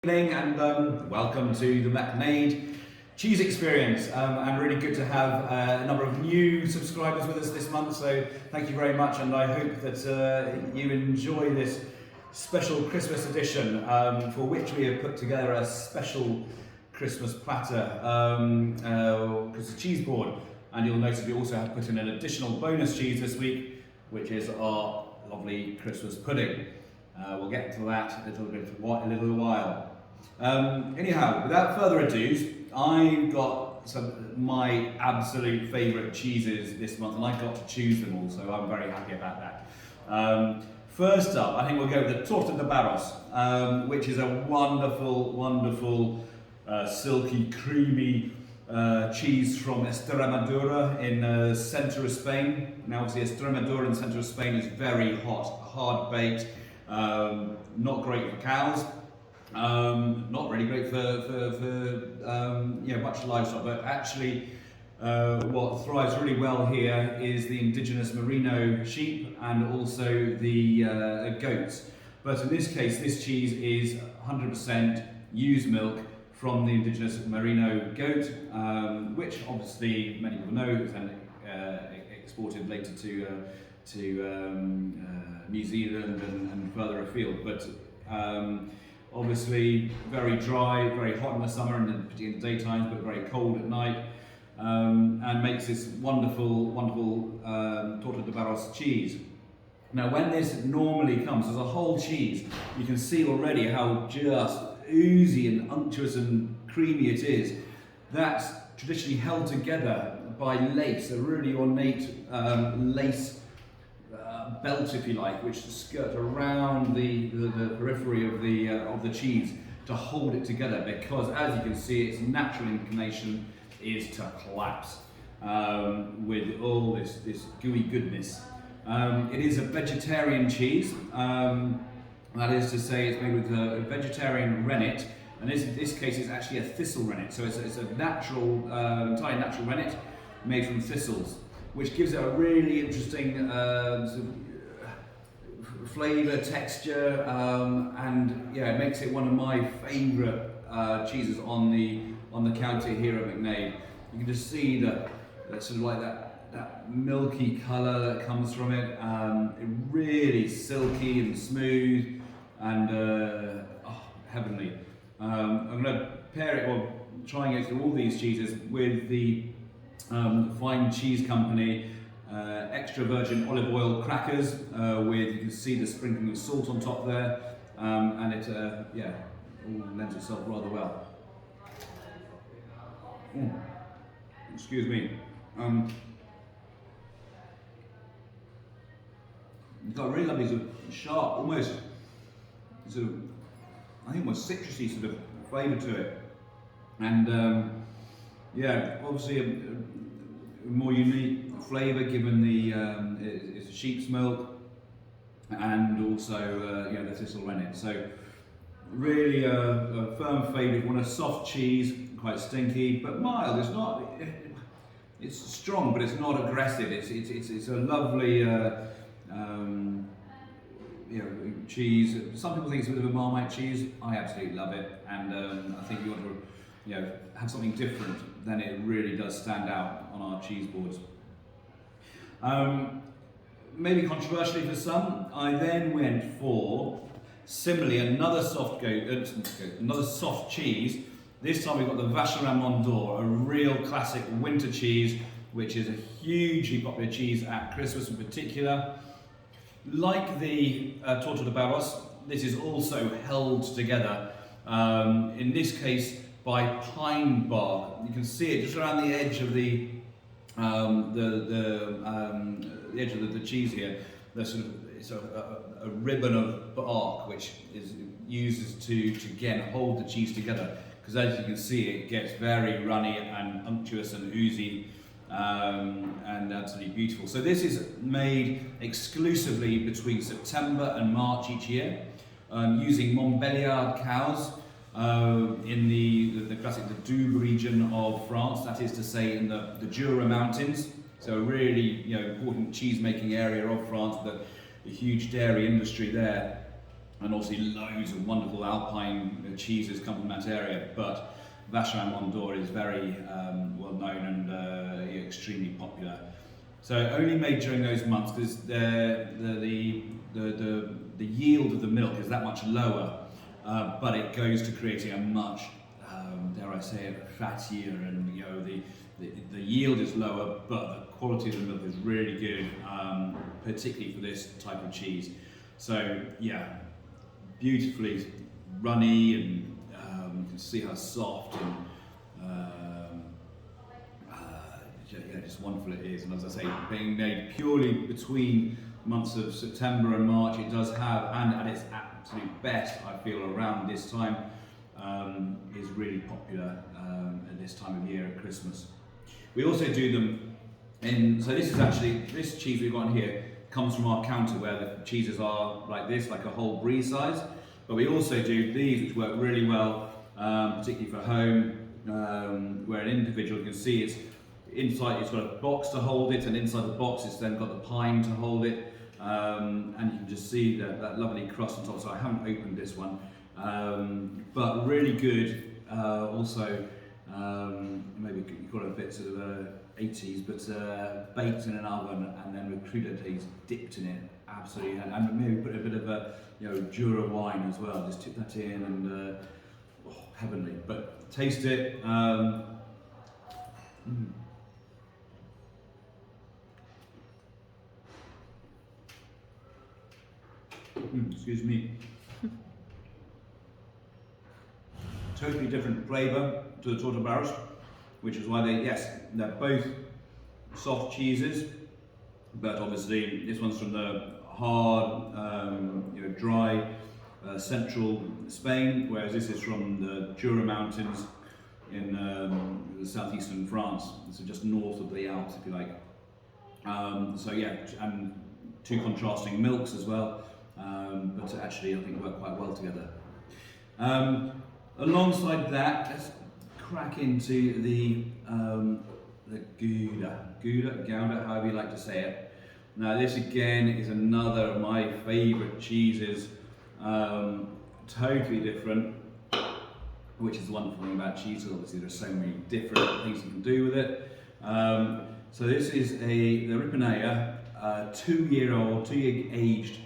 Evening and welcome to the McNaid Cheese Experience. And really good to have a number of new subscribers with us this month, so thank you very much, and I hope that you enjoy this special Christmas edition for which we have put together a special Christmas platter, Christmas cheese board, and you'll notice we also have put in an additional bonus cheese this week, which is our lovely Christmas pudding. We'll get to that a little while. Anyhow, without further ado, I've got my absolute favourite cheeses this month, and I got to choose them all, so I'm very happy about that. First up, I think we'll go with the Torta de Barros, which is a wonderful, silky, creamy cheese from Extremadura in centre of Spain. Now, obviously, Extremadura in centre of Spain is very hot, hard baked, not great for cows. Not really great for much livestock, but actually what thrives really well here is the indigenous merino sheep and also the goats. But in this case, this cheese is 100% used milk from the indigenous merino goat, which obviously many people know is then exported later to New Zealand and further afield. But obviously very dry, very hot in the summer and particularly in the daytime, but very cold at night, and makes this wonderful Torta de Barros cheese. Now, when this normally comes as a whole cheese, you can see already how just oozy and unctuous and creamy it is. That's traditionally held together by lace, a really ornate lace belt, if you like, which skirts around the periphery of the cheese to hold it together, because as you can see, its natural inclination is to collapse with all this gooey goodness. It is a vegetarian cheese, that is to say it's made with a vegetarian rennet, and in this case it's actually a thistle rennet, so it's a natural, entirely natural rennet made from thistles, which gives it a really interesting flavour, texture, and yeah, it makes it one of my favourite cheeses on the counter here at McNaid. You can just see that sort of like that milky colour that comes from it. Really silky and smooth and heavenly. I'm going to pair it, or try and go through all these cheeses with the Fine Cheese Company extra virgin olive oil crackers with, you can see the sprinkling of salt on top there, and it all lends itself rather well. Excuse me. It's got a really lovely sort of sharp, almost sort of, I think almost citrusy sort of flavour to it, and obviously a more unique flavour given the it's sheep's milk and also the thistle rennet. So really a firm favourite. Want a soft cheese, quite stinky but mild. It's not. It's strong, but it's not aggressive. It's a lovely cheese. Some people think it's a bit of a Marmite cheese. I absolutely love it, and I think you want to have something different, then it really does stand out on our cheese boards. Maybe controversially for some, I then went for similarly another soft cheese. This time we've got the Vacherin Mont d'Or, a real classic winter cheese, which is a hugely popular cheese at Christmas in particular. Like the Torta de Barros, this is also held together, in this case by pine bark. You can see it just around the edge of the edge of the cheese here. There's sort of, it's a ribbon of bark which is used to again hold the cheese together, because as you can see it gets very runny and unctuous and oozy, and absolutely beautiful. So this is made exclusively between September and March each year, using Montbéliard cows in the classic Doubs region of France, that is to say in the Jura Mountains. So a really important cheese making area of France, the huge dairy industry there. and obviously loads of wonderful Alpine cheeses come from that area, but Vacherin Mont d'Or is very well known and extremely popular. So only made during those months because the yield of the milk is that much lower, but it goes to creating a much, dare I say it, fattier, and the yield is lower, but the quality of the milk is really good, particularly for this type of cheese. So yeah, beautifully runny, and you can see how soft and just wonderful it is. And as I say, being made purely between months of September and March, it does have, and at its absolute best, I feel, around this time, is really popular at this time of year at Christmas. We also do them in, so this is actually, this cheese we've got in here comes from our counter where the cheeses are like this, like a whole brie size. But we also do these, which work really well, particularly for home, where an individual can see it's inside, it's got a box to hold it, and inside the box it's then got the pine to hold it, and you can just see that lovely crust on top. So I haven't opened this one, but really good. Also, maybe you call it a bit sort of 80s, but baked in an oven and then with crudités dipped in it, absolutely, and maybe put a bit of a Jura wine as well. Just tip that in, and heavenly. But taste it. Excuse me. Totally different flavour to the torta barras, which is why they're both soft cheeses, but obviously this one's from the hard, dry central Spain, whereas this is from the Jura Mountains in the southeastern France, so just north of the Alps, if you like. So yeah, and two contrasting milks as well. But actually I think work quite well together. Alongside that, let's crack into the Gouda, however you like to say it. Now this again is another of my favourite cheeses, totally different, which is the wonderful thing about cheese. Obviously there's so many different things you can do with it. So this is the Ripponea, 2-year aged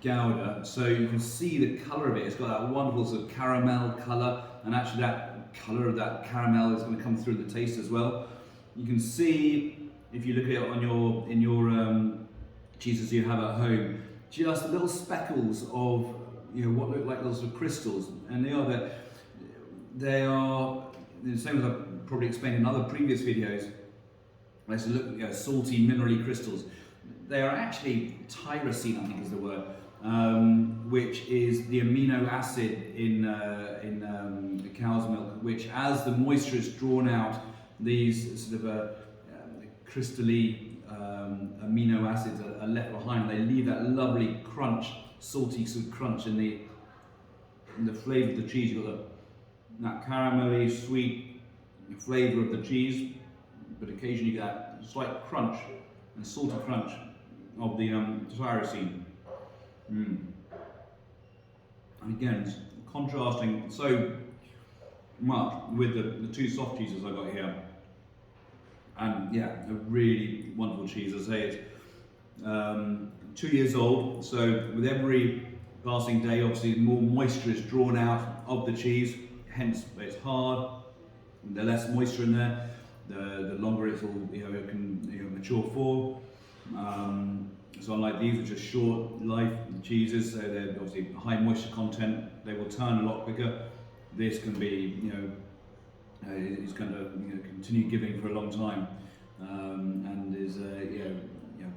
Gouda. So you can see the colour of it. It's got that wonderful sort of caramel colour, and actually that colour of that caramel is going to come through the taste as well. You can see, if you look at it in your cheeses you have at home, just little speckles of what look like little sort of crystals, and they are the same as I've probably explained in other previous videos. Let's look salty minerally crystals. They are actually tyrosine, I think is the word, which is the amino acid in the cow's milk, which as the moisture is drawn out, these sort of crystally amino acids are left behind. They leave that lovely crunch, salty sort of crunch in the flavour of the cheese. You've got that caramelly, sweet flavour of the cheese, but occasionally you get that slight crunch and salty crunch of the tyrosine. And again, it's contrasting so much with the two soft cheeses I got here. And yeah, a really wonderful cheese. As I say, it's 2 years old, so with every passing day, obviously more moisture is drawn out of the cheese, hence it's hard. The less moisture in there, the longer it can mature for. So unlike these, which are short life cheeses, so they're obviously high moisture content, they will turn a lot quicker. This can be, it's going to continue giving for a long time, and is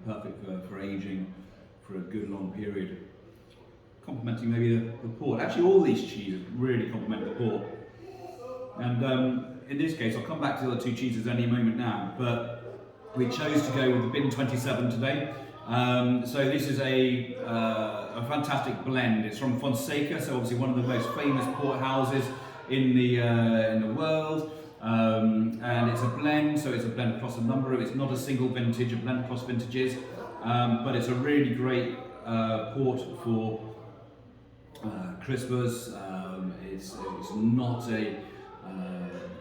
perfect for aging for a good long period. Complementing maybe the port. Actually, all these cheeses really complement the port. And in this case, I'll come back to the other two cheeses any moment now, but we chose to go with the Bin 27 today. So this is a fantastic blend. It's from Fonseca, so obviously one of the most famous port houses in the world. And it's a blend, so it's a blend across a number of, it's not a single vintage, a blend across vintages, but it's a really great port for Christmas. It's not a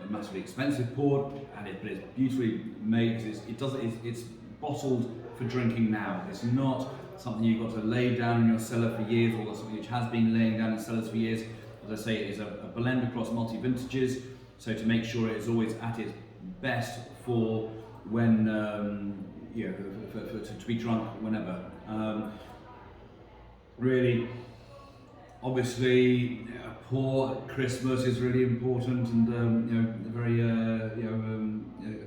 massively expensive port, but it's beautifully made. It's bottled for drinking now. It's not something you've got to lay down in your cellar for years, or something which has been laying down in cellars for years. As I say, it is a blend across multi-vintages, so to make sure it is always at its best for when to be drunk whenever. Really, obviously, pour at Christmas is really important, and very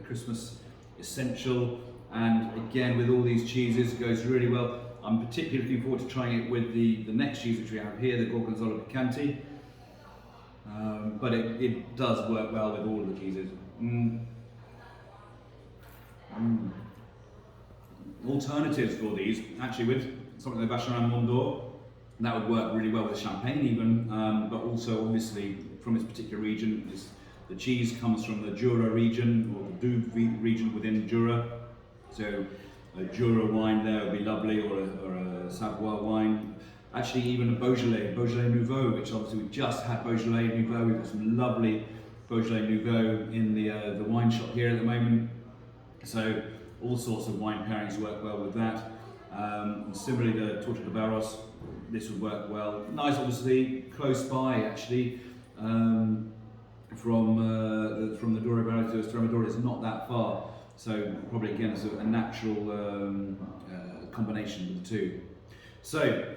Christmas essential. And again, with all these cheeses, it goes really well. I'm particularly looking forward to trying it with the next cheese which we have here, the Gorgonzola Picante. But it does work well with all of the cheeses. Alternatives for these, actually, with something like Vacherin Mont d'Or, that would work really well with champagne even, but also obviously from this particular region. The cheese comes from the Jura region, or the Doubs region within Jura. So a Jura wine there would be lovely, or a Savoie wine. Actually, even a Beaujolais Nouveau, which obviously we just had Beaujolais Nouveau. We've got some lovely Beaujolais Nouveau in the wine shop here at the moment. So all sorts of wine pairings work well with that. Similarly, the Torta de Barros, this would work well. Nice, obviously, close by actually. From the Douro Barros to Estremadura, it's not that far. So probably again, it's a natural combination of the two. So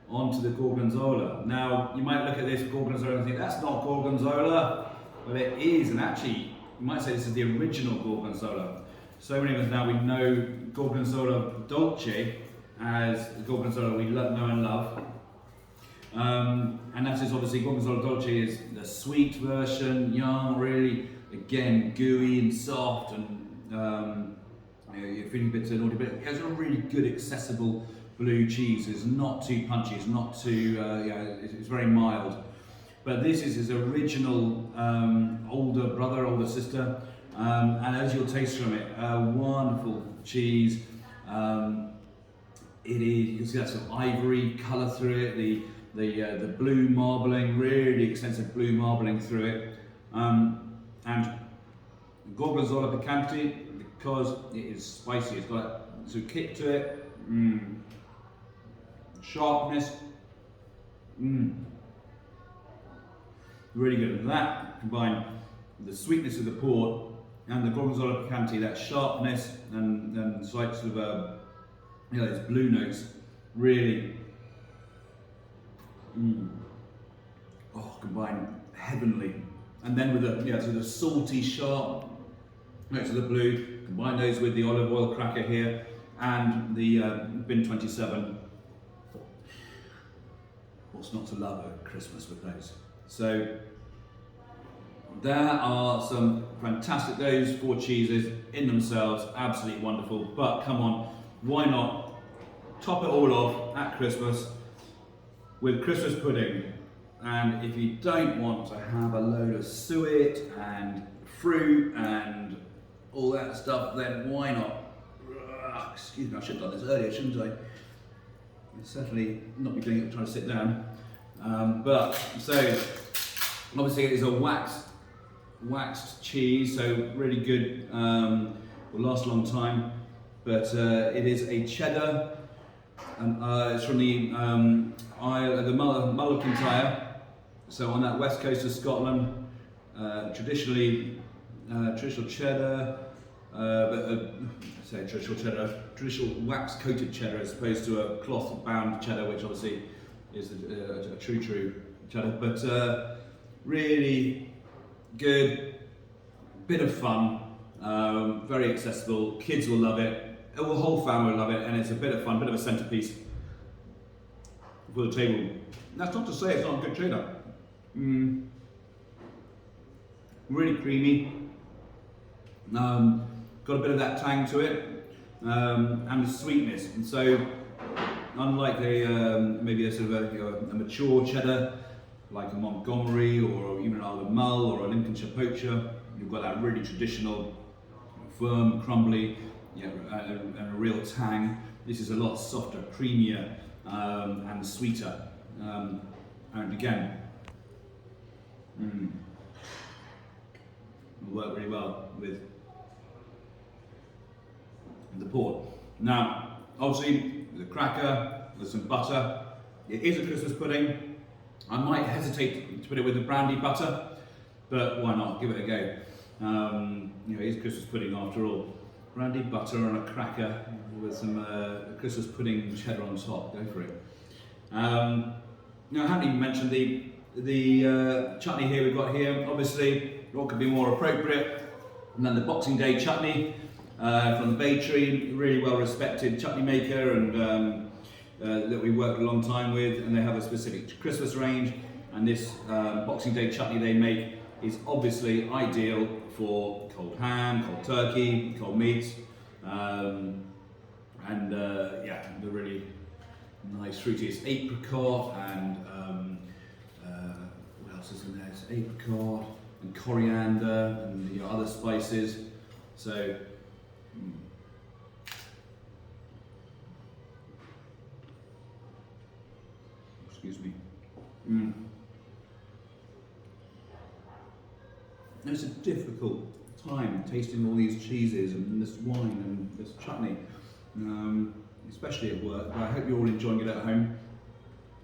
on to the Gorgonzola. Now, you might look at this Gorgonzola and think, that's not Gorgonzola. Well, it is, and actually, you might say this is the original Gorgonzola. So many of us now, we know Gorgonzola Dolce as the Gorgonzola we know and love. And that is obviously, Gorgonzola Dolce is the sweet version, young, really, again, gooey and soft, and you're feeling a bit naughty, but it has a really good, accessible blue cheese. It's not too punchy, it's not too, it's very mild. But this is his original older brother, older sister, and as you'll taste from it, a wonderful cheese. It is, you can see that sort of ivory colour through it, the blue marbling, really extensive blue marbling through it. And Gorgonzola Picante, because it is spicy, it's got a sort of kick to it, sharpness, really good. And that combined with the sweetness of the port and the Gorgonzola Picante, that sharpness and slight sort of those blue notes, really combined heavenly. And then with the sort of salty, sharp notes of the blue, combine those with the olive oil cracker here and the Bin 27. What's not to love at Christmas with those? So there are some fantastic, those four cheeses in themselves, absolutely wonderful. But come on, why not top it all off at Christmas with Christmas pudding? And if you don't want to have a load of suet and fruit and all that stuff, then why not? Excuse me, I should have done this earlier, shouldn't I? I'd certainly not be doing it trying to sit down. But so obviously it is a waxed cheese, so really good, will last a long time. But it is a cheddar, and it's from the Mull of Kintyre. So on that west coast of Scotland, traditional cheddar, traditional wax-coated cheddar as opposed to a cloth-bound cheddar, which obviously is a true cheddar. But really good, bit of fun, very accessible. Kids will love it, the whole family will love it, and it's a bit of fun, bit of a centerpiece for the table. That's not to say it's not a good cheddar. Really creamy, got a bit of that tang to it, and the sweetness. And so, unlike maybe a sort of a mature cheddar, like a Montgomery or even either Mull or a Lincolnshire Poacher, you've got that really traditional, firm, crumbly, and a real tang. This is a lot softer, creamier, and sweeter. And again, will work really well with the port. Now, obviously, the cracker, there's some butter. It is a Christmas pudding. I might hesitate to put it with the brandy butter, but why not? Give it a go. You know, it is Christmas pudding after all. Brandy butter on a cracker with some Christmas pudding cheddar on top. Go for it. Now, I haven't even mentioned the chutney here we've got here. Obviously, what could be more appropriate than the Boxing Day chutney from the Bay Tree, really well respected chutney maker, and that we worked a long time with, and they have a specific Christmas range, and this Boxing Day chutney they make is obviously ideal for cold ham, cold turkey, cold meats, and yeah, the really nice fruity. It's apricot and what else is in there? It's apricot and coriander and, you know, other spices. So excuse me. It's a difficult time tasting all these cheeses and this wine and this chutney, especially at work. But I hope you're all enjoying it at home.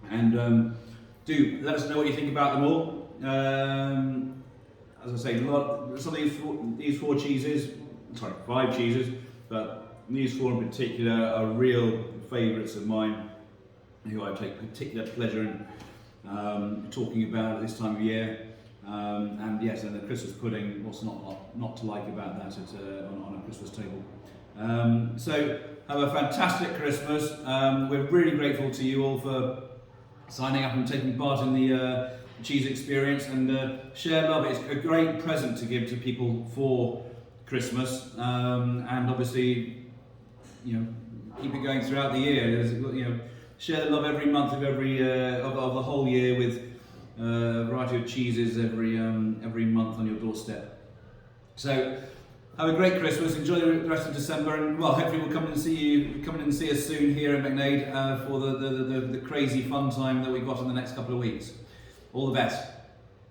And do let us know what you think about them all. As I say, some of these four cheeses, sorry, 5 cheeses, but these 4 in particular are real favourites of mine, who I take particular pleasure in talking about at this time of year. And yes, and the Christmas pudding, what's not to like about that on a Christmas table. So have a fantastic Christmas. We're really grateful to you all for signing up and taking part in the cheese experience, and share love. It's a great present to give to people for Christmas, and obviously, you know, keep it going throughout the year. There's, you know, share the love every month of of the whole year with a variety of cheeses every month on your doorstep. So have a great Christmas, enjoy the rest of December, and well, hopefully we'll come and see us soon here in McNade for the crazy fun time that we've got in the next couple of weeks. All the best.